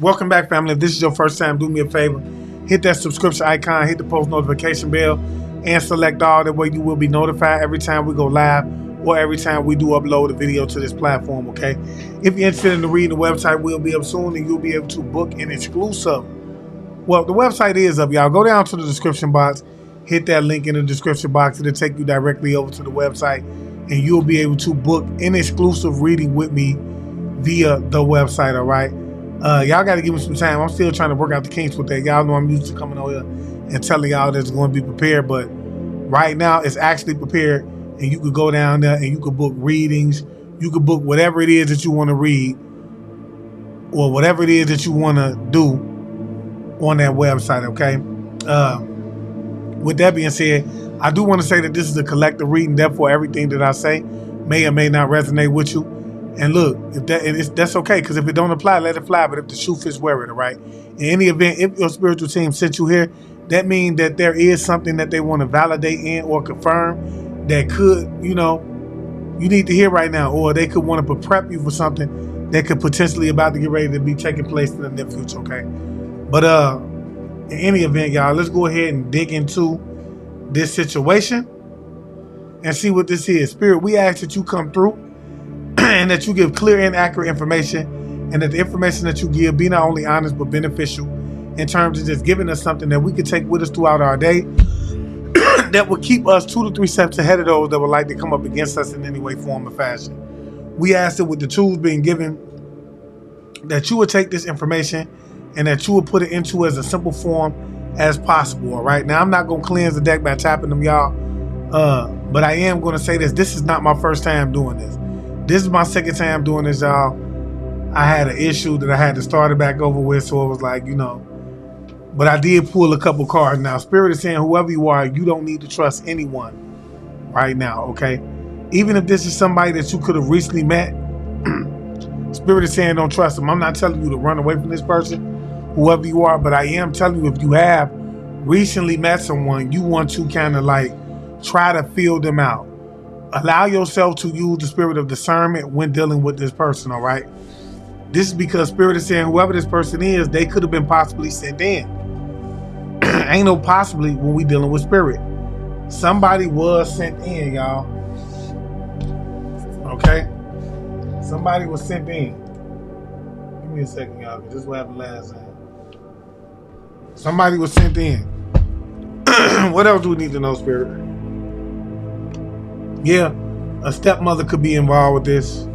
Welcome back, family. If this is your first time, do me a favor. Hit that subscription icon, hit the post notification bell, and select all. That way you will be notified every time we go live or every time we do upload a video to this platform, okay? If you're interested in reading the website, will be up soon, and you'll be able to book an exclusive. Well, the website is up, y'all. Go down to the description box, hit that link in the description box. It'll take you directly over to the website, and you'll be able to book an exclusive reading with me via the website, all right? Y'all got to give me some time. I'm still trying to work out the kinks with that. Y'all know I'm used to coming over here and telling y'all that it's going to be prepared, but right now it's actually prepared, and you could go down there and you could book readings. You could book whatever it is that you want to read or whatever it is that you want to do on that website, okay? With that being said, I do want to say that this is a collective reading, therefore everything that I say may or may not resonate with you. And look, if that's okay, because if it don't apply, let it fly. But if the shoe fits, wear it, all right? In any event, if your spiritual team sent you here, that means that there is something that they want to validate in or confirm that could, you need to hear right now, or they could want to prep you for something that could potentially about to get ready to be taking place in the near future, okay? But in any event, y'all, let's go ahead and dig into this situation and see what this is. Spirit, we ask that you come through and that you give clear and accurate information, and that the information that you give be not only honest but beneficial in terms of just giving us something that we could take with us throughout our day that will keep us 2 to 3 steps ahead of those that would like to come up against us in any way, form, or fashion. We ask that with the tools being given, that you would take this information and that you would put it into as a simple form as possible, all right? Now, I'm not going to cleanse the deck by tapping them, y'all, but I am going to say this. This is not my first time doing this. This is my second time doing this, y'all. I had an issue that I had to start it back over with, so it was like, but I did pull a couple cards. Now, Spirit is saying, whoever you are, you don't need to trust anyone right now, okay? Even if this is somebody that you could have recently met, Spirit is saying don't trust them. I'm not telling you to run away from this person, whoever you are, but I am telling you if you have recently met someone, you want to kind of like try to feel them out. Allow yourself to use the spirit of discernment when dealing with this person, all right? This is because Spirit is saying whoever this person is, they could have been possibly sent in. Ain't no possibly when we dealing with Spirit. Somebody was sent in, y'all. Okay? Somebody was sent in. Give me a second, y'all, because this is what happened last time. Somebody was sent in. What else do we need to know, Spirit? Yeah, a stepmother could be involved with this.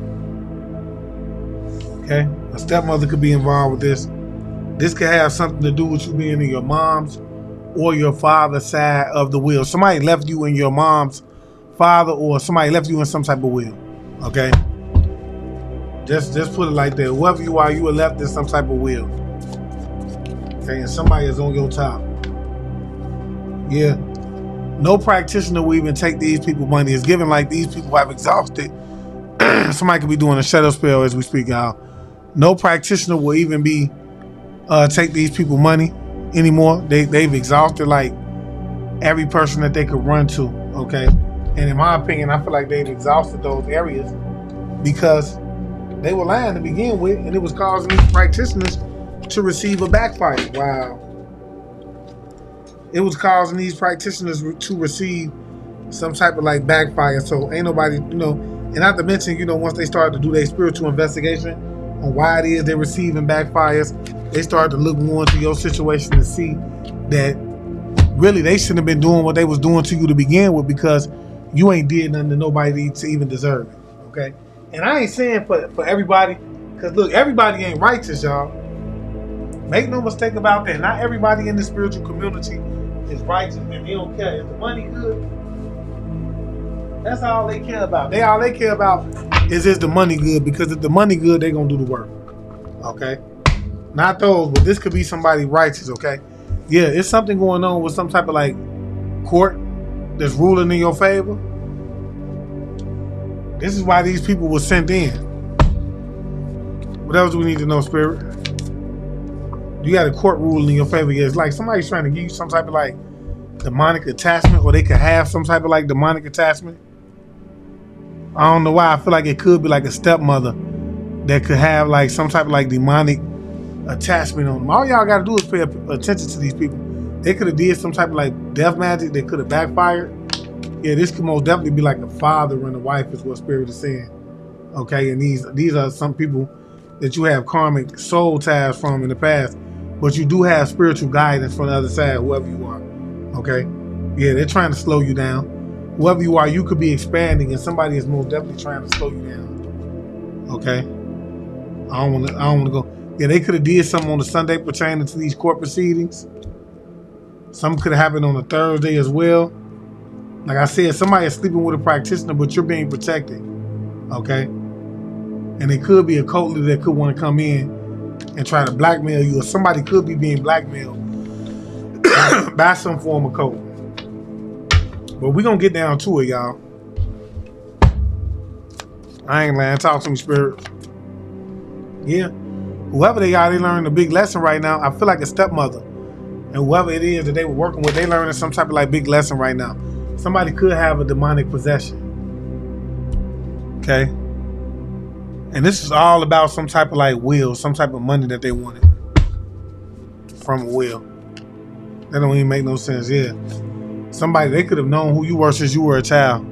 Okay? A stepmother could be involved with this. This could have something to do with you being in your mom's or your father's side of the will. Somebody left you in your mom's father, or somebody left you in some type of will. Okay? Just put it like that. Whoever you are, you were left in some type of will. Okay? And somebody is on your top. Yeah. No practitioner will even take these people money. It's given like these people have exhausted. Somebody could be doing a shadow spell as we speak, y'all. No practitioner will even be take these people money anymore. They've exhausted like every person that they could run to, okay? And in my opinion, I feel like they've exhausted those areas because they were lying to begin with, and it was causing these practitioners to receive a backfire. Wow. It was causing these practitioners to receive some type of like backfire. So ain't nobody, and not to mention, once they started to do their spiritual investigation on why it is they're receiving backfires, they started to look more into your situation and see that really they shouldn't have been doing what they was doing to you to begin with, because you ain't did nothing to nobody to even deserve it, okay? And I ain't saying for everybody, because look, everybody ain't righteous, y'all. Make no mistake about that. Not everybody in the spiritual community is righteous, and they don't care. Is the money good? That's all they care about. All they care about is the money good, because if the money good, they gonna do the work. Okay? Not those, but this could be somebody righteous, okay? Yeah, it's something going on with some type of like court that's ruling in your favor. This is why these people were sent in. What else do we need to know, Spirit? You got a court ruling in your favor. Yeah, it's like somebody's trying to give you some type of like demonic attachment, or they could have some type of like demonic attachment. I don't know why. I feel like it could be like a stepmother that could have like some type of like demonic attachment on them. All y'all got to do is pay attention to these people. They could have did some type of like death magic. They could have backfired. Yeah, this could most definitely be like a father and a wife is what Spirit is saying. Okay, and these are some people that you have karmic soul ties from in the past, but you do have spiritual guidance from the other side, whoever you are. Okay, yeah, they're trying to slow you down. Whoever you are, you could be expanding, and somebody is most definitely trying to slow you down. Okay, I don't want to go. Yeah, they could have did something on a Sunday pertaining to these court proceedings. Some could have happened on a Thursday as well. Like I said, somebody is sleeping with a practitioner, but you're being protected. Okay? And it could be a cult leader that could want to come in and try to blackmail you, or somebody could be being blackmailed by some form of cult. But we're going to get down to it, y'all. I ain't lying. Talk to me, Spirit. Yeah. Whoever they are, they learning a big lesson right now. I feel like a stepmother. And whoever it is that they were working with, they learning some type of like big lesson right now. Somebody could have a demonic possession. Okay? And this is all about some type of like will, some type of money that they wanted from a will. That don't even make no sense. Yeah. Somebody, they could have known who you were since you were a child.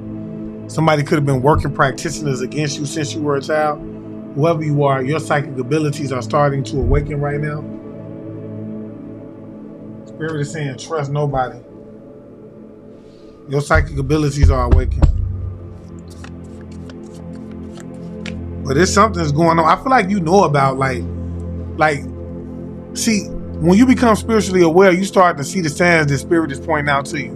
Somebody could have been working practitioners against you since you were a child. Whoever you are, your psychic abilities are starting to awaken right now. Spirit is saying, trust nobody. Your psychic abilities are awakening. But there's something that's going on. I feel like you know about see, when you become spiritually aware, you start to see the signs that Spirit is pointing out to you.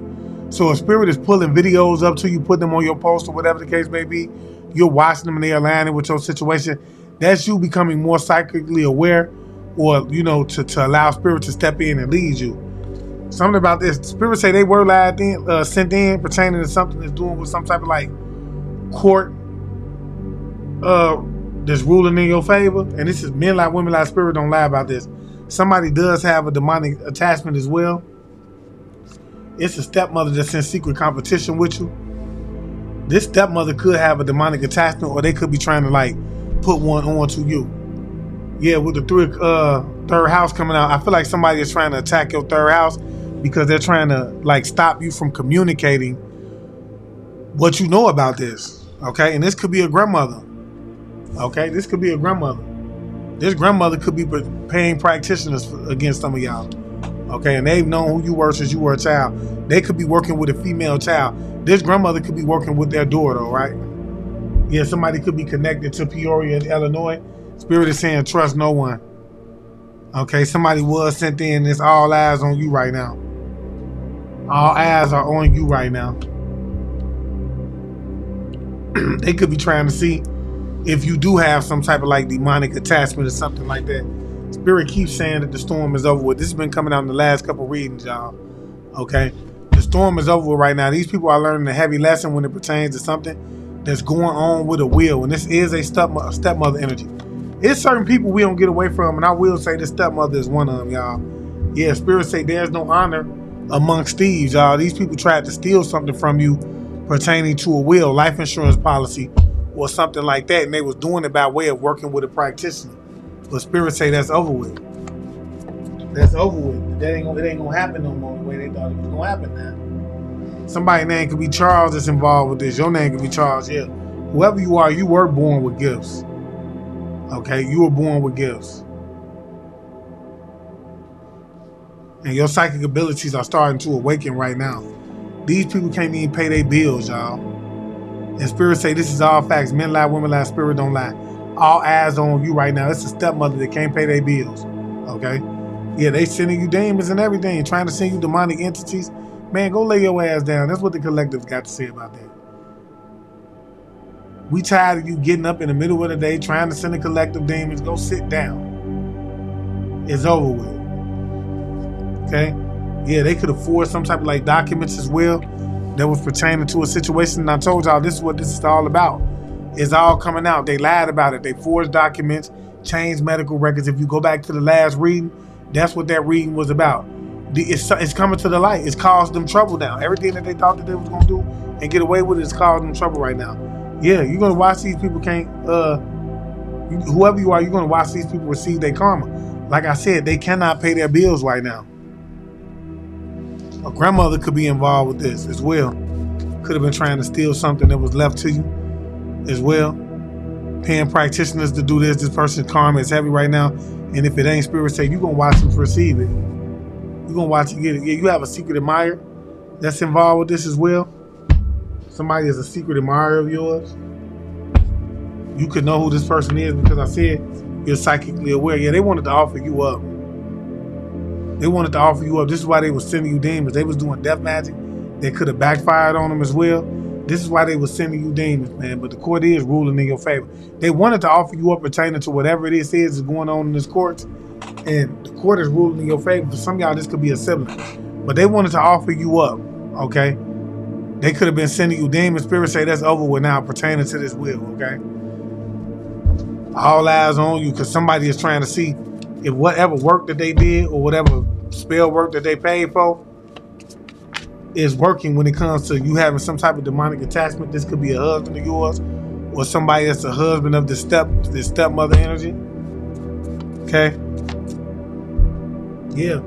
So if Spirit is pulling videos up to you, put them on your post or whatever the case may be, you're watching them and they're aligning with your situation. That's you becoming more psychically aware, or, you know, to allow Spirit to step in and lead you. Something about this. Spirit say they were sent in pertaining to something that's doing with some type of like court that's ruling in your favor. And this is men like women like. Spirit don't lie about this. Somebody does have a demonic attachment as well. It's a stepmother that's in secret competition with you. This stepmother could have a demonic attachment, or they could be trying to like put one on to you. Yeah, with the third house coming out, I feel like somebody is trying to attack your third house because they're trying to like stop you from communicating what you know about this. Okay, and this could be a grandmother. Okay, this could be a grandmother. This grandmother could be paying practitioners against some of y'all. Okay, and they've known who you were since you were a child. They could be working with a female child. This grandmother could be working with their daughter, right? Yeah, somebody could be connected to Peoria, Illinois. Spirit is saying, trust no one. Okay, somebody was sent in. It's all eyes on you right now. All eyes are on you right now. They could be trying to see if you do have some type of like demonic attachment or something like that. Spirit keeps saying that the storm is over with. This has been coming out in the last couple readings, y'all. Okay? The storm is over with right now. These people are learning a heavy lesson when it pertains to something that's going on with a will. And this is a stepmother energy. It's certain people we don't get away from, and I will say this stepmother is one of them, y'all. Yeah, Spirit say there's no honor amongst thieves, y'all. These people tried to steal something from you pertaining to a will, life insurance policy, or something like that, and they was doing it by way of working with a practitioner. But Spirit say that's over with. That's over with. It ain't gonna happen no more the way they thought it was gonna happen now. Somebody's name could be Charles that's involved with this. Your name could be Charles, yeah. Whoever you are, you were born with gifts. Okay, you were born with gifts. And your psychic abilities are starting to awaken right now. These people can't even pay their bills, y'all. And Spirit say this is all facts. Men lie, women lie, Spirit don't lie. All eyes on you right now. It's a stepmother that can't pay their bills. Okay? Yeah, they sending you demons and everything, trying to send you demonic entities. Man, go lay your ass down. That's what the collective's got to say about that. We tired of you getting up in the middle of the day trying to send a collective demons. Go sit down. It's over with. Okay? Yeah, they could afford some type of like documents as well that was pertaining to a situation. And I told y'all this is what this is all about. It's all coming out. They lied about it. They forged documents, changed medical records. If you go back to the last reading, that's what that reading was about. It's coming to the light. It's caused them trouble now. Everything that they thought that they was going to do and get away with it is causing them trouble right now. Yeah, you're going to watch these people whoever you are, you're going to watch these people receive their karma. Like I said, they cannot pay their bills right now. A grandmother could be involved with this as well. Could have been trying to steal something that was left to you as well. Paying practitioners to do this. This person's karma is heavy right now. And if it ain't spirit say, you're going to watch them receive it. You're going to watch it get it. Yeah, you have a secret admirer that's involved with this as well. Somebody is a secret admirer of yours. You could know who this person is because I said you're psychically aware. Yeah, they wanted to offer you up. They wanted to offer you up. This is why they were sending you demons. They was doing death magic. They could have backfired on them as well. This is why they were sending you demons, man. But the court is ruling in your favor. They wanted to offer you up pertaining to whatever it is going on in this court. And the court is ruling in your favor. For some of y'all, this could be a sibling. But they wanted to offer you up, okay? They could have been sending you demons. Spirit say that's over with now pertaining to this will, okay? All eyes on you because somebody is trying to see if whatever work that they did or whatever spell work that they paid for is working when it comes to you having some type of demonic attachment. This could be a husband of yours or somebody that's a husband of this stepmother energy. Okay? Yeah.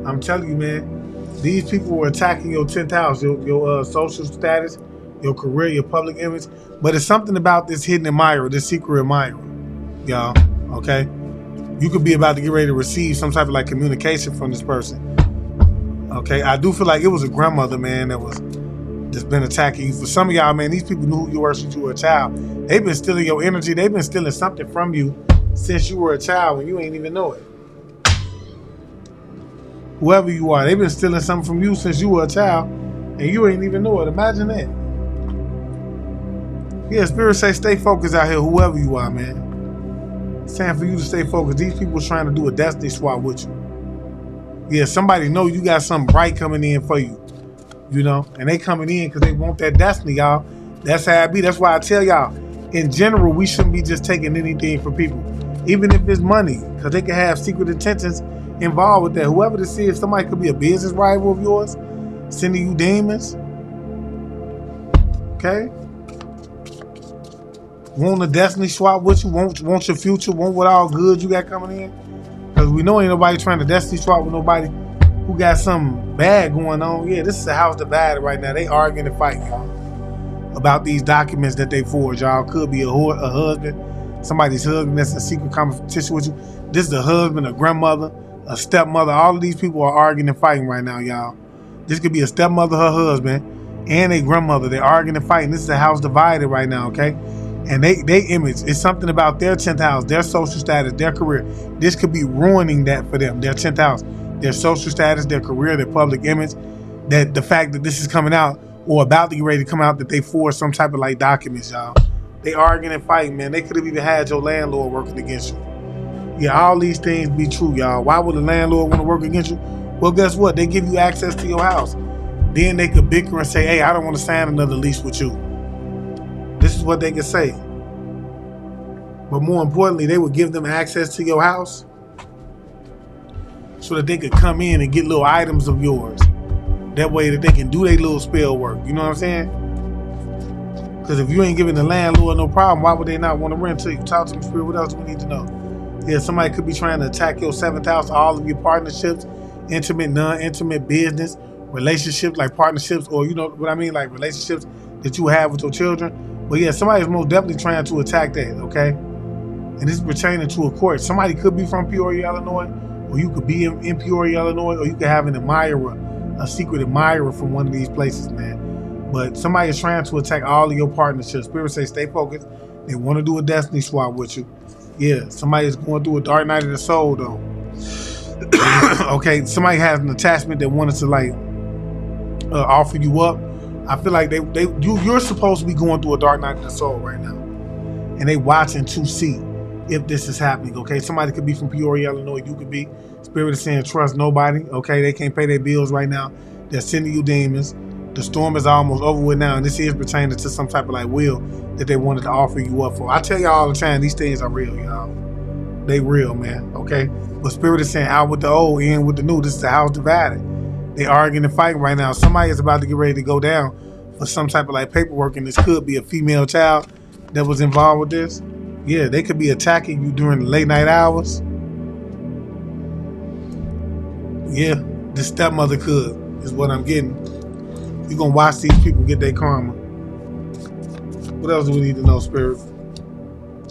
I'm telling you, man, these people were attacking your 10th house, your social status, your career, your public image. But it's something about this hidden admirer, this secret admirer, y'all. Okay? You could be about to get ready to receive some type of like communication from this person. Okay, I do feel like it was a grandmother, man, that's been attacking you. For some of y'all, man, these people knew who you were since you were a child. They've been stealing your energy. They've been stealing something from you since you were a child when you ain't even know it. Whoever you are, they've been stealing something from you since you were a child and you ain't even know it. Imagine that. Yeah, Spirit say stay focused out here, whoever you are, man. It's time for you to stay focused. These people trying to do a destiny swap with you. Yeah, somebody know you got something bright coming in for you, you know, and they coming in because they want that destiny, y'all. That's how it be. That's why I tell y'all, in general, we shouldn't be just taking anything from people, even if it's money, because they can have secret intentions involved with that. Whoever this is, somebody could be a business rival of yours, sending you demons. Okay? Want a destiny swap with you, want your future, want what all good you got coming in. Because we know ain't nobody trying to destiny swap with nobody who got something bad going on. Yeah, this is a house divided right now. They arguing and fighting, y'all, about these documents that they forged, y'all. Could be a husband, somebody's husband that's in secret competition with you. This is a husband, a grandmother, a stepmother. All of these people are arguing and fighting right now, y'all. This could be a stepmother, her husband, and a grandmother. They're arguing and fighting. This is a house divided right now, okay? And they image, it's something about their 10th house, their social status, their career. This could be ruining that for them, their 10th house, their social status, their career, their public image. That the fact that this is coming out or about to get ready to come out that they forged some type of like documents, y'all. They arguing and fighting, man. They could have even had your landlord working against you. Yeah, all these things be true, y'all. Why would a landlord want to work against you? Well, guess what? They give you access to your house. Then they could bicker and say, hey, I don't want to sign another lease with you. This is what they can say. But more importantly, they would give them access to your house so that they could come in and get little items of yours. That way that they can do their little spell work. You know what I'm saying? Because if you ain't giving the landlord no problem, why would they not want to rent to you? Talk to me, Spirit. What else do we need to know? Yeah, somebody could be trying to attack your 7th house, all of your partnerships, intimate, non-intimate business, relationships, like partnerships, or you know what I mean, like relationships that you have with your children. But yeah, somebody's most definitely trying to attack that, okay? And this is pertaining to a court. Somebody could be from Peoria, Illinois, or you could be in Peoria, Illinois, or you could have an admirer, a secret admirer from one of these places, man. But somebody is trying to attack all of your partnerships. Spirit say stay focused. They want to do a destiny swap with you. Yeah, somebody is going through a dark night of the soul, though. Okay, somebody has an attachment that wanted to like offer you up. I feel like you're supposed to be going through a dark night of the soul right now, and they watching to see if this is happening. Okay, somebody could be from Peoria, Illinois. You could be. Spirit is saying trust nobody. Okay, they can't pay their bills right now. They're sending you demons. The storm is almost over with now, and this is pertaining to some type of like will that they wanted to offer you up for. I tell y'all all the time, these things are real, y'all. They real, man. Okay, but Spirit is saying out with the old, in with the new. This is the house divided. They arguing and fighting right now. Somebody is about to get ready to go down for some type of like paperwork, and this could be a female child that was involved with this. Yeah, they could be attacking you during the late night hours. Yeah, the stepmother could, is what I'm getting. You're going to watch these people get their karma. What else do we need to know, Spirit?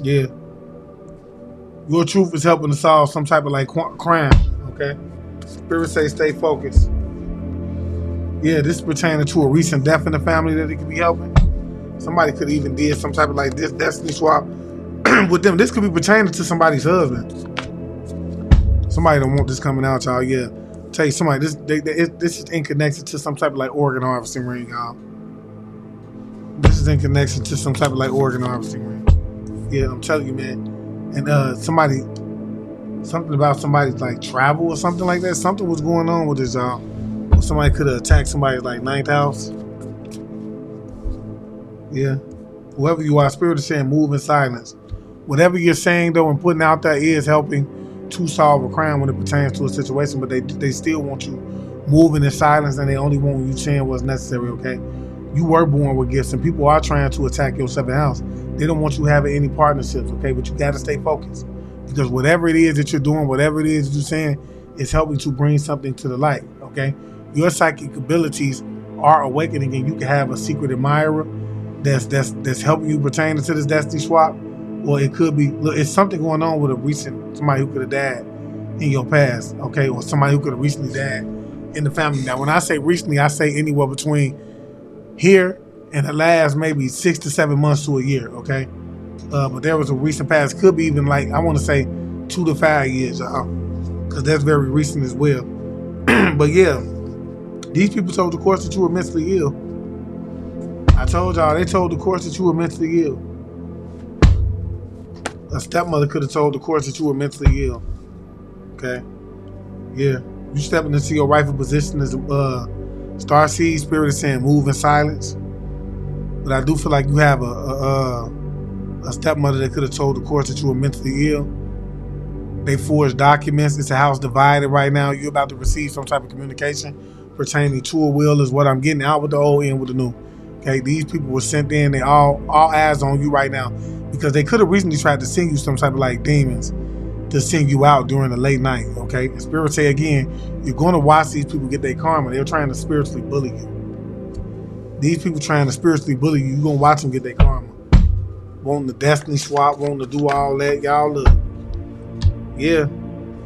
Yeah. Your truth is helping to solve some type of like crime, okay? Spirit say stay focused. Yeah, this is pertaining to a recent death in the family that it could be helping. Somebody could even did some type of like this destiny swap with them. This could be pertaining to somebody's husband. Somebody don't want this coming out, y'all. Yeah. Tell you somebody, this is in connection to some type of like organ harvesting ring, y'all. This is in connection to some type of like organ harvesting ring. Yeah, I'm telling you, man. And something about somebody's like travel or something like that. Something was going on with this, y'all. Somebody could have attacked somebody's like 9th house. Yeah. Whoever you are, Spirit is saying move in silence. Whatever you're saying though and putting out there is helping to solve a crime when it pertains to a situation, but they still want you moving in silence, and they only want you saying what's necessary, okay? You were born with gifts, and people are trying to attack your 7th house. They don't want you having any partnerships, okay? But you got to stay focused, because whatever it is that you're doing, whatever it is that you're saying, is helping to bring something to the light, okay? Your psychic abilities are awakening, and you can have a secret admirer that's helping you pertain to this destiny swap. Or it could be, look, it's something going on with a recent, somebody who could have died in your past, okay? Or somebody who could have recently died in the family. Now, when I say recently, I say anywhere between here and the last maybe 6 to 7 months to a year, okay? But there was a recent past, could be even like, I want to say 2 to 5 years, y'all, because that's very recent as well. But yeah, these people told the course that you were mentally ill. I told y'all, they told the course that you were mentally ill. A stepmother could have told the course that you were mentally ill. Okay? Yeah. You stepping into your rightful position as a starseed. Spirit is saying move in silence. But I do feel like you have a stepmother that could have told the course that you were mentally ill. They forged documents. It's a house divided right now. You're about to receive some type of communication pertaining to a will is what I'm getting, out with the old, in with the new. Okay? These people were sent in. They all eyes on you right now. Because they could have recently tried to send you some type of like demons to send you out during the late night, okay? And Spirit say again, you're going to watch these people get their karma. They're trying to spiritually bully you. These people trying to spiritually bully you, you're going to watch them get their karma. Wanting the destiny swap, wanting to do all that. Y'all look. Yeah.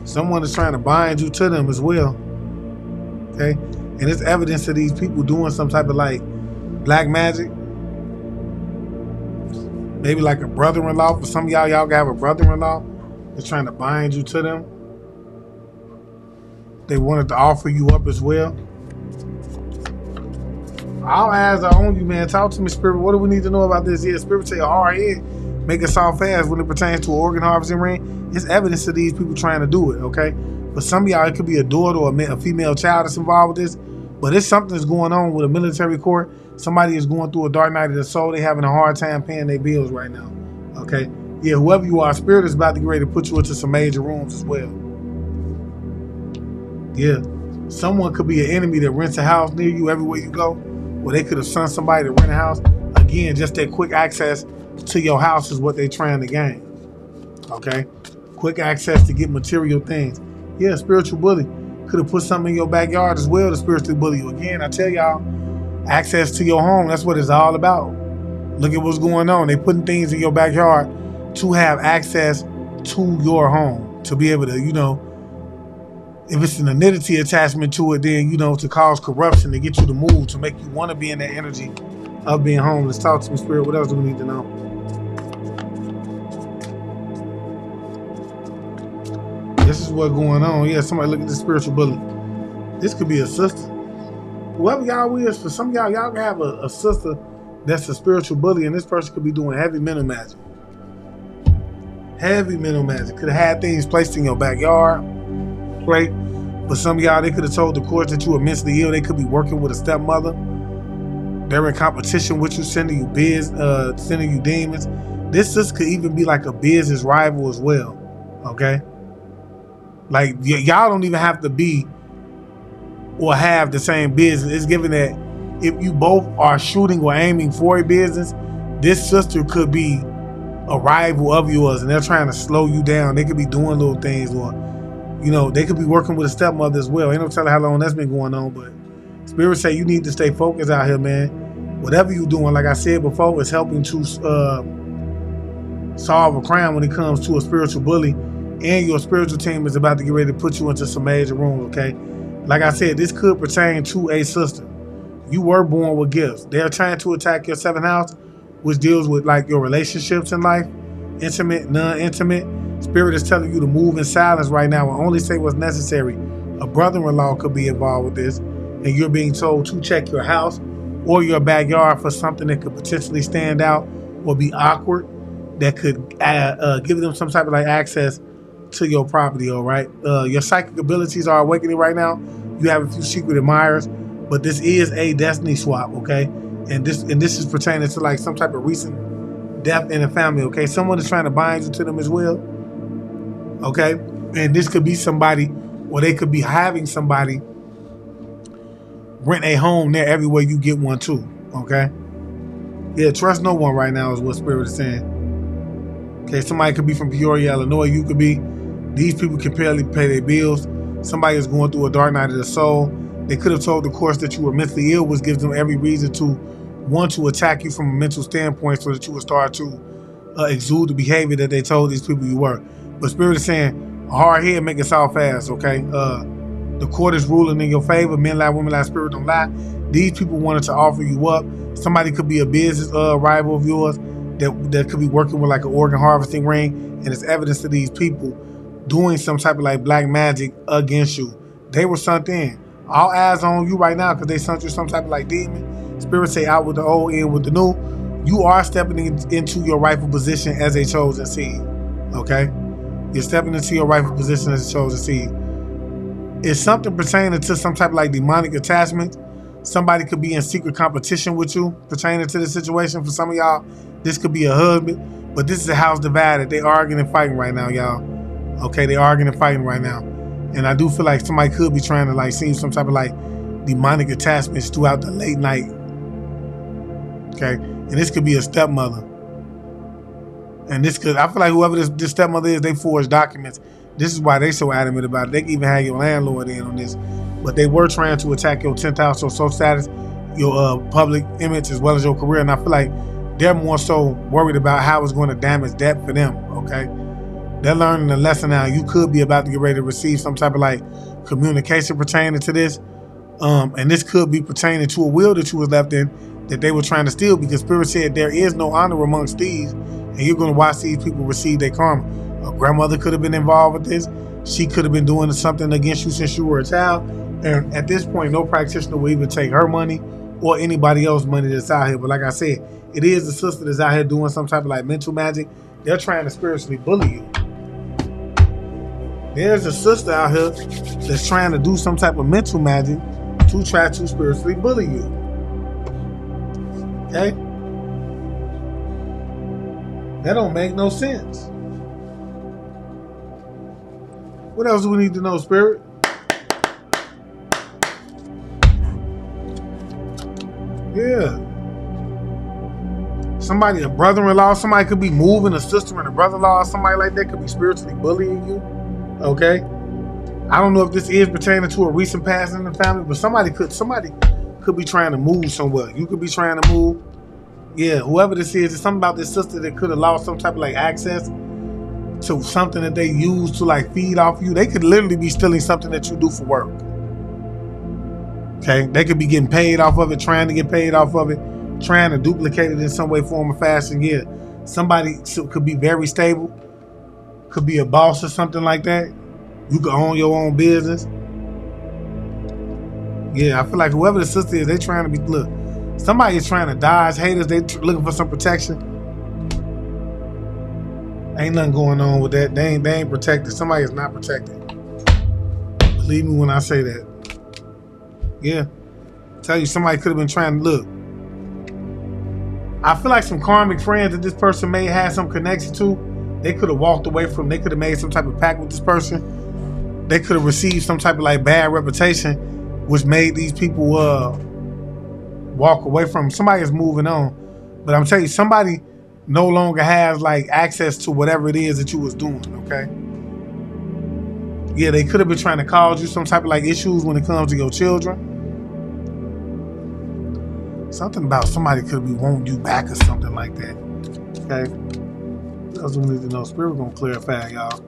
Someone is trying to bind you to them as well. Okay? And it's evidence of these people doing some type of like black magic. Maybe like a brother-in-law. For some of y'all can have a brother-in-law that's trying to bind you to them. They wanted to offer you up as well. All eyes are on you, man. Talk to me, Spirit. What do we need to know about this? Yeah, Spirit say a hard head make it sound fast when it pertains to an organ harvesting ring. It's evidence of these people trying to do it, okay? For some of y'all, it could be a daughter or a female child that's involved with this. But it's something that's going on with a military court. Somebody is going through a dark night of the soul. They having a hard time paying their bills right now. Okay? Yeah, whoever you are, Spirit is about to get ready to put you into some major rooms as well. Yeah. Someone could be an enemy that rents a house near you everywhere you go. Or they could have sent somebody to rent a house. Again, just that quick access to your house is what they're trying to gain. Okay? Quick access to get material things. Yeah, spiritual bully. Could have put something in your backyard as well to spiritually bully you. Again, I tell y'all, access to your home, that's what it's all about. Look at what's going on. They putting things in your backyard to have access to your home. To be able to, you know, if it's an identity attachment to it, then, you know, to cause corruption, to get you to move, to make you want to be in that energy of being home. Let's talk to me, Spirit. What else do we need to know? This is what's going on. Yeah, somebody look at this spiritual bully. This could be a sister. Whoever y'all is, for some of y'all can have a sister that's a spiritual bully, and this person could be doing heavy mental magic. Heavy mental magic. Could have had things placed in your backyard, right? But some of y'all, they could have told the court that you were mentally ill. They could be working with a stepmother. They're in competition with you, sending you demons. This just could even be like a business rival as well, okay? Like, y'all don't even have to be or have the same business. It's given that if you both are shooting or aiming for a business, this sister could be a rival of yours, and they're trying to slow you down. They could be doing little things, or You know, they could be working with a stepmother as well. Ain't no telling how long that's been going on, but Spirit say you need to stay focused out here, man. Whatever you're doing, like I said before, is helping to solve a crime when it comes to a spiritual bully, and your spiritual team is about to get ready to put you into some major rooms, okay? Like I said, this could pertain to a sister. You were born with gifts. They're trying to attack your 7th house, which deals with like your relationships in life, intimate, non-intimate. Spirit is telling you to move in silence right now and only say what's necessary. A brother-in-law could be involved with this, and you're being told to check your house or your backyard for something that could potentially stand out or be awkward that could give them some type of like access to your property, all right? Your psychic abilities are awakening right now. You have a few secret admirers, but this is a destiny swap, okay? And this is pertaining to like some type of recent death in the family, okay? Someone is trying to bind you to them as well, okay? And this could be somebody, or they could be having somebody rent a home there everywhere you get one too, okay? Yeah, trust no one right now is what Spirit is saying. Okay, somebody could be from Peoria, Illinois. You could be. These people can barely pay their bills. Somebody is going through a dark night of the soul. They could have told the course that you were mentally ill, which gives them every reason to want to attack you from a mental standpoint so that you would start to exude the behavior that they told these people you were. But Spirit is saying, a hard head make it soft fast, okay? The court is ruling in your favor. Men lie, women lie, Spirit don't lie. These people wanted to offer you up. Somebody could be a business rival of yours that could be working with like an organ harvesting ring, and it's evidence to these people doing some type of like black magic against you. They were sent in. All eyes on you right now because they sent you some type of like demon. Spirit say out with the old, in with the new. You are stepping into your rightful position as a chosen seed, okay? You're stepping into your rightful position as a chosen seed. It's something pertaining to some type of like demonic attachment. Somebody could be in secret competition with you pertaining to the situation. For some of y'all, this could be a husband, but this is a house divided. They arguing and fighting right now, y'all. Okay, they arguing and fighting right now. And I do feel like somebody could be trying to like see some type of like demonic attachments throughout the late night. Okay, and this could be a stepmother. And this could, I feel like whoever this stepmother is, they forged documents. This is why they so adamant about it. They can even have your landlord in on this. But they were trying to attack your 10th house or social status, your public image, as well as your career. And I feel like they're more so worried about how it's going to damage that for them, okay? They're learning a lesson now. You could be about to get ready to receive some type of like communication pertaining to this. And this could be pertaining to a will that you was left in that they were trying to steal, because Spirit said there is no honor amongst thieves, and you're going to watch these people receive their karma. A grandmother could have been involved with this. She could have been doing something against you since you were a child. And at this point, no practitioner will even take her money or anybody else's money that's out here. But like I said, it is the sister that's out here doing some type of like mental magic. They're trying to spiritually bully you. There's a sister out here that's trying to do some type of mental magic to try to spiritually bully you. Okay? That don't make no sense. What else do we need to know, Spirit? Yeah. Somebody, a brother-in-law, somebody could be moving, a sister and a brother-in-law, somebody like that could be spiritually bullying you. Okay? I don't know if this is pertaining to a recent passing in the family, but somebody could be trying to move somewhere. You could be trying to move. Yeah, whoever this is, it's something about this sister that could have lost some type of like access to something that they use to like feed off you. They could literally be stealing something that you do for work. Okay? They could be getting paid off of it, trying to get paid off of it, trying to duplicate it in some way, form, or fashion. Yeah. Somebody could be very stable, could be a boss or something like that. You could own your own business. Yeah, I feel like whoever the sister is, they trying to be, look, somebody is trying to dodge haters. They looking for some protection. Ain't nothing going on with that. They ain't protected. Somebody is not protected. Believe me when I say that. Yeah. Tell you, somebody could have been trying to look. I feel like some karmic friends that this person may have some connection to, they could have walked away from, they could have made some type of pact with this person. They could have received some type of like bad reputation, which made these people walk away from them. Somebody is moving on. But I'm telling you, somebody no longer has like access to whatever it is that you was doing, okay? Yeah, they could have been trying to cause you some type of like issues when it comes to your children. Something about somebody could be wanting you back or something like that. Okay? What else do we need to know? Spirit, we're going to clarify, y'all,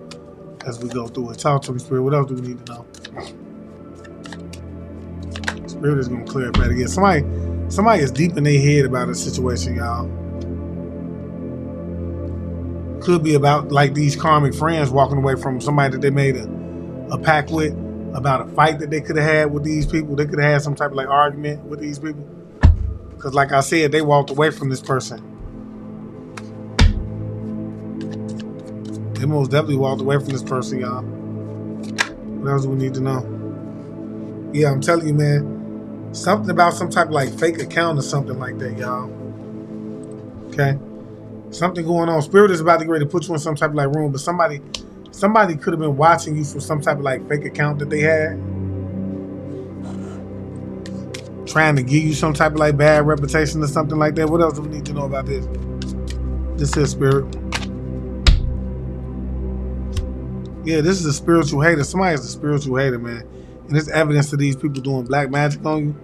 as we go through it. Talk to me, Spirit. What else do we need to know? Spirit is going to clarify it again. Somebody is deep in their head about a situation, y'all. Could be about like these karmic friends walking away from somebody that they made a pact with, about a fight that they could have had with these people. They could have had some type of like argument with these people. Because like I said, they walked away from this person. They most definitely walked away from this person, y'all. What else do we need to know? Yeah, I'm telling you, man. Something about some type of like fake account or something like that, y'all. Okay? Something going on. Spirit is about to get ready to put you in some type of like room, but somebody could have been watching you from some type of like fake account that they had. Trying to give you some type of like bad reputation or something like that. What else do we need to know about this? This is Spirit. Yeah, this is a spiritual hater. Somebody is a spiritual hater, man. And it's evidence of these people doing black magic on you.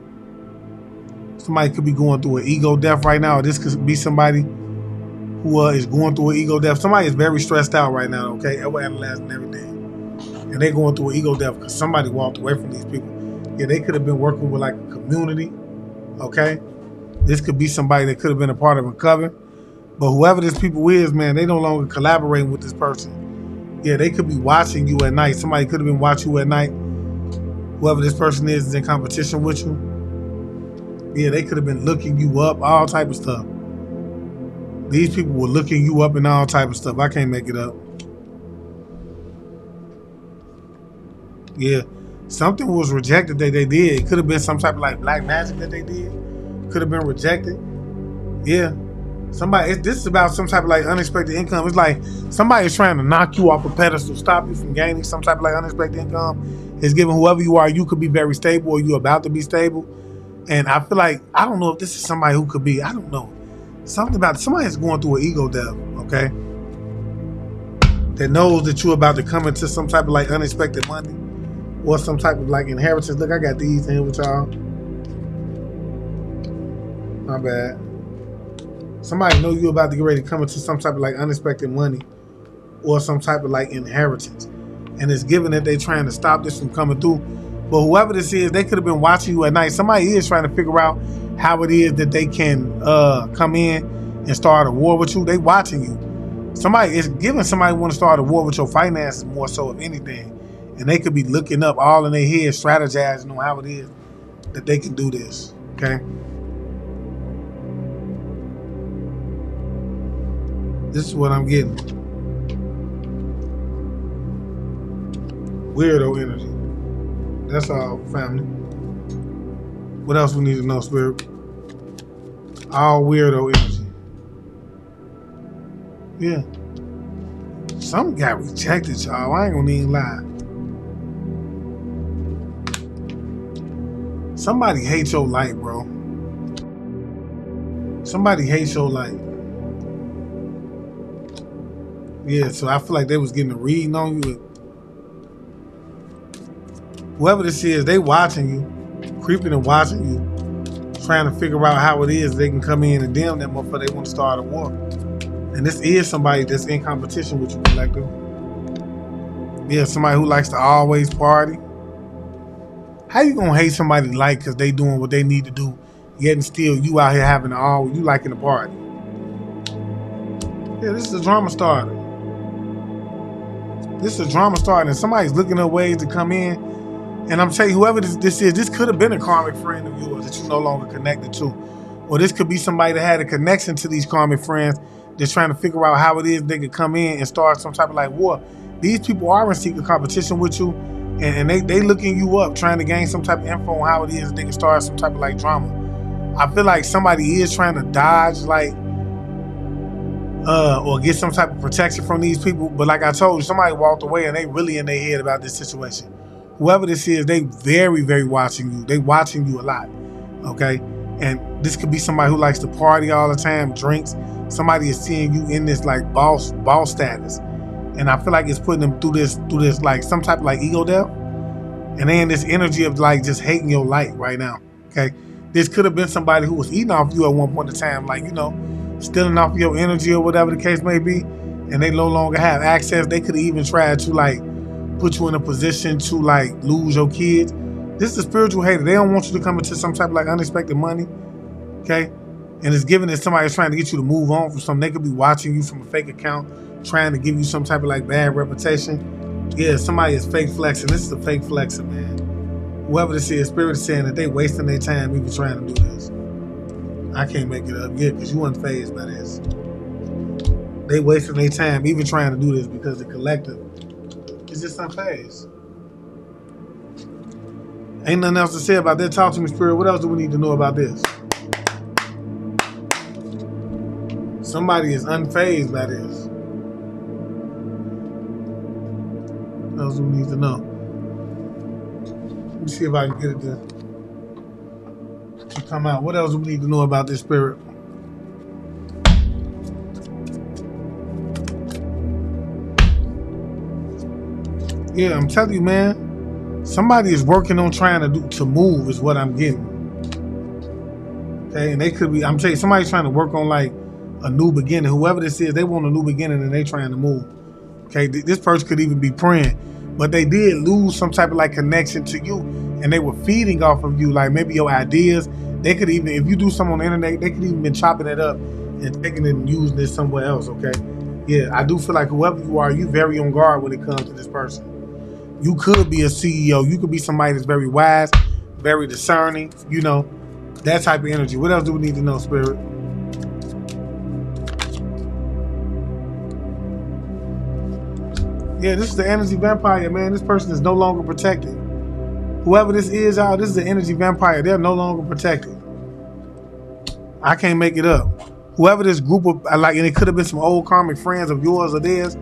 Somebody could be going through an ego death right now. Or this could be somebody who is going through an ego death. Somebody is very stressed out right now, okay? Overanalyzing everything. And they're going through an ego death because somebody walked away from these people. Yeah, they could have been working with like a community, okay? This could be somebody that could have been a part of a coven. But whoever this people is, man, they no longer collaborating with this person. Yeah, they could be watching you at night. Somebody could have been watching you at night. Whoever this person is in competition with you. Yeah, they could have been looking you up, all type of stuff. These people were looking you up and all type of stuff. I can't make it up. Yeah. Something was rejected that they did. It could have been some type of like black magic that they did. Could have been rejected. Yeah. This is about some type of like unexpected income. It's like somebody is trying to knock you off a pedestal, stop you from gaining some type of like unexpected income. It's given whoever you are, you could be very stable or you're about to be stable. And I feel like, I don't know if this is somebody who could be, I don't know. Something about somebody's going through an ego death, okay? That knows that you're about to come into some type of like unexpected money or some type of like inheritance. Look, I got these in here with y'all. My bad. Somebody know you're about to get ready to come into some type of like unexpected money or some type of like inheritance. And it's given that they're trying to stop this from coming through. But whoever this is, they could have been watching you at night. Somebody is trying to figure out how it is that they can come in and start a war with you. They watching you. Somebody is giving somebody want to start a war with your finances more so of anything. And they could be looking up all in their head, strategizing on how it is that they can do this. Okay? This is what I'm getting. Weirdo energy. That's all, family. What else we need to know, Spirit? All weirdo energy. Yeah. Something got rejected, y'all. I ain't gonna even lie. Somebody hates your light, bro. Somebody hates your light. Yeah, so I feel like they was getting a reading on you. Whoever this is, they watching you, creeping and watching you, trying to figure out how it is they can come in and dim them before they want to start a war. And this is somebody that's in competition with you, collective. Yeah, somebody who likes to always party. How you gonna hate somebody like because they doing what they need to do, yet and still you out here having you liking the party? Yeah, this is a drama starter. This is a drama starter, and somebody's looking at ways to come in. And I'm telling you, whoever this is, this could have been a karmic friend of yours that you're no longer connected to. Or this could be somebody that had a connection to these karmic friends that's trying to figure out how it is they could come in and start some type of like war. These people are in secret competition with you, and they looking you up, trying to gain some type of info on how it is they can start some type of like drama. I feel like somebody is trying to dodge like or get some type of protection from these people. But like I told you, somebody walked away and they really in their head about this situation. Whoever this is, they very, very watching you. They watching you a lot, okay? And this could be somebody who likes to party all the time, drinks. Somebody is seeing you in this like boss status. And I feel like it's putting them through this like some type of like ego death. And then this energy of like just hating your light right now. Okay. This could have been somebody who was eating off you at one point in time, like, you know, stealing off your energy or whatever the case may be. And they no longer have access. They could have even tried to like put you in a position to like lose your kids. This is a spiritual hater. They don't want you to come into some type of like unexpected money. Okay. And it's given that somebody's trying to get you to move on from something. They could be watching you from a fake account, trying to give you some type of like bad reputation. Yeah, somebody is fake flexing. This is a fake flexer, man. Whoever this is, Spirit is saying that they wasting their time even trying to do this. I can't make it up. Yeah, because you weren't phased by this. They wasting their time even trying to do this because the collective is just unfazed. Ain't nothing else to say about that. Talk to me, Spirit. What else do we need to know about this? Somebody is unfazed by this. What else do we need to know? Let me see if I can get it to come out. What else do we need to know about this, Spirit? Yeah, I'm telling you, man. Somebody is working on trying to move is what I'm getting. Okay, and they could be, I'm telling you, somebody's trying to work on like a new beginning. Whoever this is, they want a new beginning and they trying to move. Okay, this person could even be praying, but they did lose some type of like connection to you, and they were feeding off of you, like maybe your ideas. They could even, if you do something on the internet, they could even been chopping it up and taking it and using it somewhere else. Okay, yeah, I do feel like whoever you are, you very on guard when it comes to this person. You could be a CEO. You could be somebody that's very wise, very discerning. You know, that type of energy. What else do we need to know, Spirit? Yeah, this is the energy vampire, man. This person is no longer protected. Whoever this is, y'all, this is the energy vampire. They're no longer protected. I can't make it up. Whoever this group of, like, and it could have been some old karmic friends of yours or theirs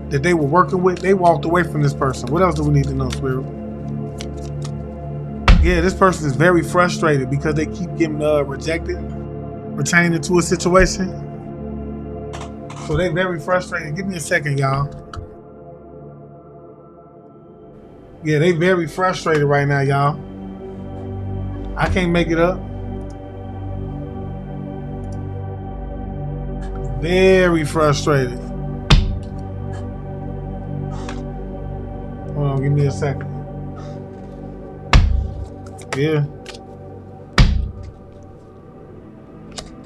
that they were working with, they walked away from this person. What else do we need to know, Spirit? Yeah, this person is very frustrated because they keep getting rejected pertaining to a situation. So they're very frustrated. Give me a second, y'all. Yeah, they very frustrated right now, y'all. I can't make it up. Very frustrated. Hold on, give me a second. Yeah.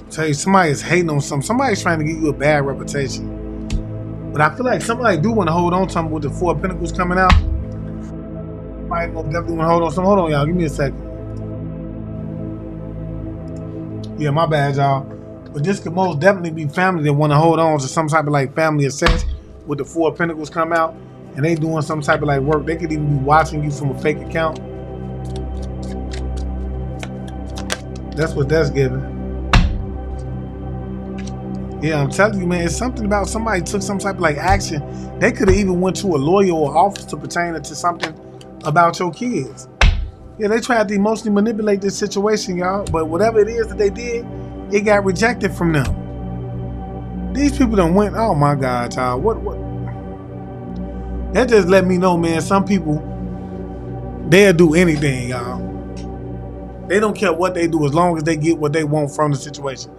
Tell you, somebody is hating on something. Somebody's trying to give you a bad reputation. But I feel like somebody do want to hold on to them with the Four of Pentacles coming out. Somebody definitely want to hold on some. Hold on, y'all. Give me a second. Yeah, my bad, y'all. But this could most definitely be family that want to hold on to some type of like family assets with the Four of Pentacles come out. And they doing some type of like work. They could even be watching you from a fake account. That's what that's giving. Yeah, I'm telling you, man, it's something about somebody took some type of like action. They could have even went to a lawyer or office to pertain to something about your kids. Yeah, they tried to emotionally manipulate this situation, y'all. But whatever it is that they did, it got rejected from them. These people done went, oh my God, y'all. What? That just let me know, man, some people, they'll do anything, y'all. They don't care what they do as long as they get what they want from the situation.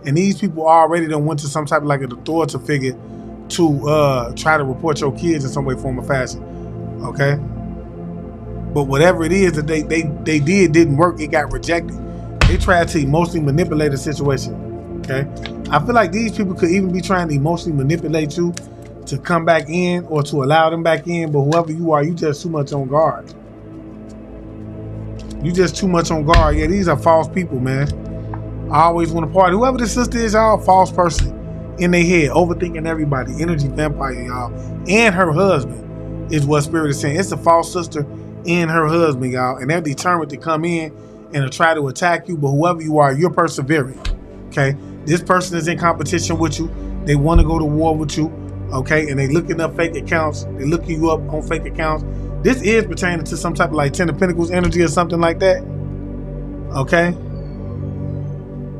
And these people already done went to some type of like an authority figure to try to report your kids in some way, form, or fashion. Okay? But whatever it is that they didn't work, it got rejected. They tried to emotionally manipulate the situation. Okay? I feel like these people could even be trying to emotionally manipulate you to come back in or to allow them back in, but whoever you are, you just too much on guard. You just too much on guard. Yeah, these are false people, man. I always want to party. Whoever the sister is, y'all, false person in their head, overthinking everybody. Energy vampire, y'all. And her husband is what Spirit is saying. It's a false sister and her husband, y'all. And they're determined to come in and to try to attack you, but whoever you are, you're persevering. Okay? This person is in competition with you. They want to go to war with you. Okay, and they looking up fake accounts. They looking you up on fake accounts. This is pertaining to some type of like Ten of Pentacles energy or something like that. Okay,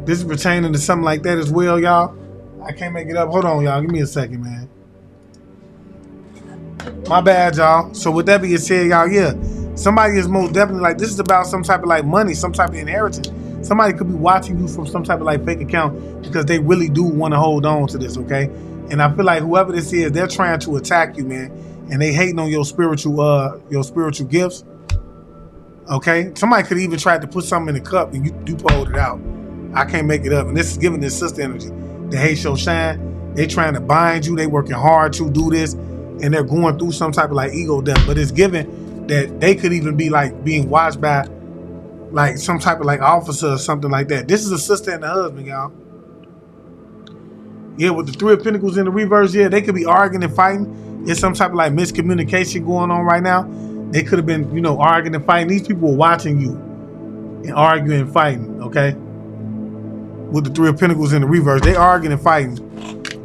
this is pertaining to something like that as well, y'all. I can't make it up. Hold on, y'all. Give me a second, man. My bad, y'all. So with that being said, y'all, yeah, somebody is most definitely like, this is about some type of like money, some type of inheritance. Somebody could be watching you from some type of like fake account because they really do want to hold on to this, okay? And I feel like whoever this is, they're trying to attack you, man, and they hating on your spiritual gifts. Okay, somebody could even try to put something in the cup and you pulled it out. I can't make it up. And this is giving this sister energy. They hate your shine. They trying to bind you. They working hard to do this, and they're going through some type of like ego death. But it's given that they could even be like being watched by like some type of like officer or something like that. This is a sister and a husband, y'all. Yeah, with the Three of Pentacles in the reverse, yeah, they could be arguing and fighting. There's some type of like miscommunication going on right now. They could have been, you know, arguing and fighting. These people were watching you and arguing and fighting, okay? With the Three of Pentacles in the reverse, they arguing and fighting.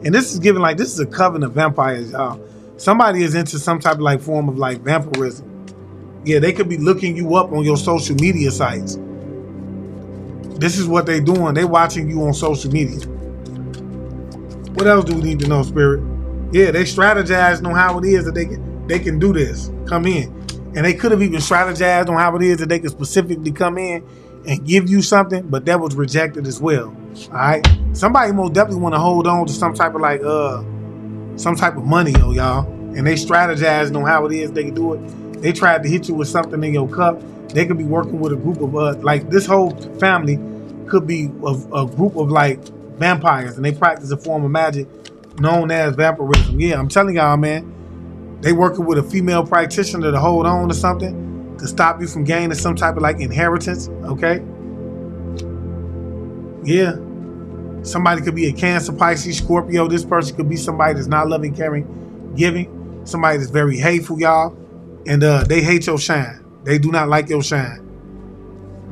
And this is giving like, this is a coven of vampires, y'all. Somebody is into some type of like form of like vampirism. Yeah, they could be looking you up on your social media sites. This is what they doing. They watching you on social media. What else do we need to know, Spirit? Yeah, they strategized on how it is that they can do this. Come in. And they could have even strategized on how it is that they could specifically come in and give you something, but that was rejected as well. All right. Somebody most definitely want to hold on to some type of like some type of money, y'all. And they strategized on how it is they can do it. They tried to hit you with something in your cup. They could be working with a group of like this whole family could be a group of like vampires, and they practice a form of magic known as vampirism. Yeah, I'm telling y'all, man. They working with a female practitioner to hold on to something to stop you from gaining some type of like inheritance, okay? Yeah. Somebody could be a Cancer, Pisces, Scorpio. This person could be somebody that's not loving, caring, giving. Somebody that's very hateful, y'all. And they hate your shine. They do not like your shine.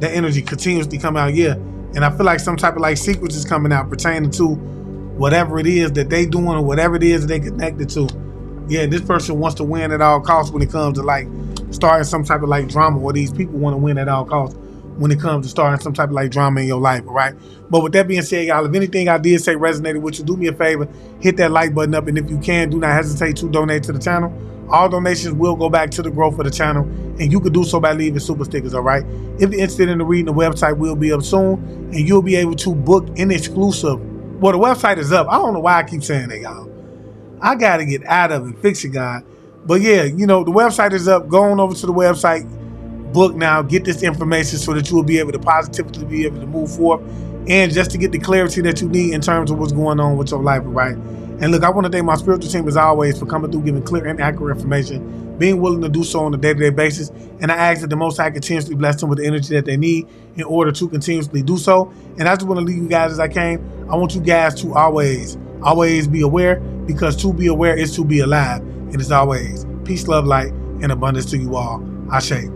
That energy continuously come out, yeah. And I feel like some type of like secrets is coming out pertaining to whatever it is that they doing or whatever it is that they connected to. Yeah, this person wants to win at all costs when it comes to like starting some type of like drama, or these people want to win at all costs when it comes to starting some type of like drama in your life, all right? But with that being said, y'all, if anything I did say resonated with you, do me a favor, hit that like button up, and if you can, do not hesitate to donate to the channel. All donations will go back to the growth of the channel, and you can do so by leaving super stickers, all right? If you're interested in reading, the website will be up soon, and you'll be able to book an exclusive. Well, the website is up. I don't know why I keep saying that, y'all. I got to get out of it, fix it, God. But yeah, you know, the website is up. Go on over to the website, book now, get this information so that you will be able to positively be able to move forward and just to get the clarity that you need in terms of what's going on with your life, right? And look, I want to thank my spiritual team as always for coming through, giving clear and accurate information, being willing to do so on a day-to-day basis. And I ask that the Most High continuously bless them with the energy that they need in order to continuously do so. And I just want to leave you guys as I came. I want you guys to always be aware, because to be aware is to be alive. And as always, peace, love, light, and abundance to you all. Ashe.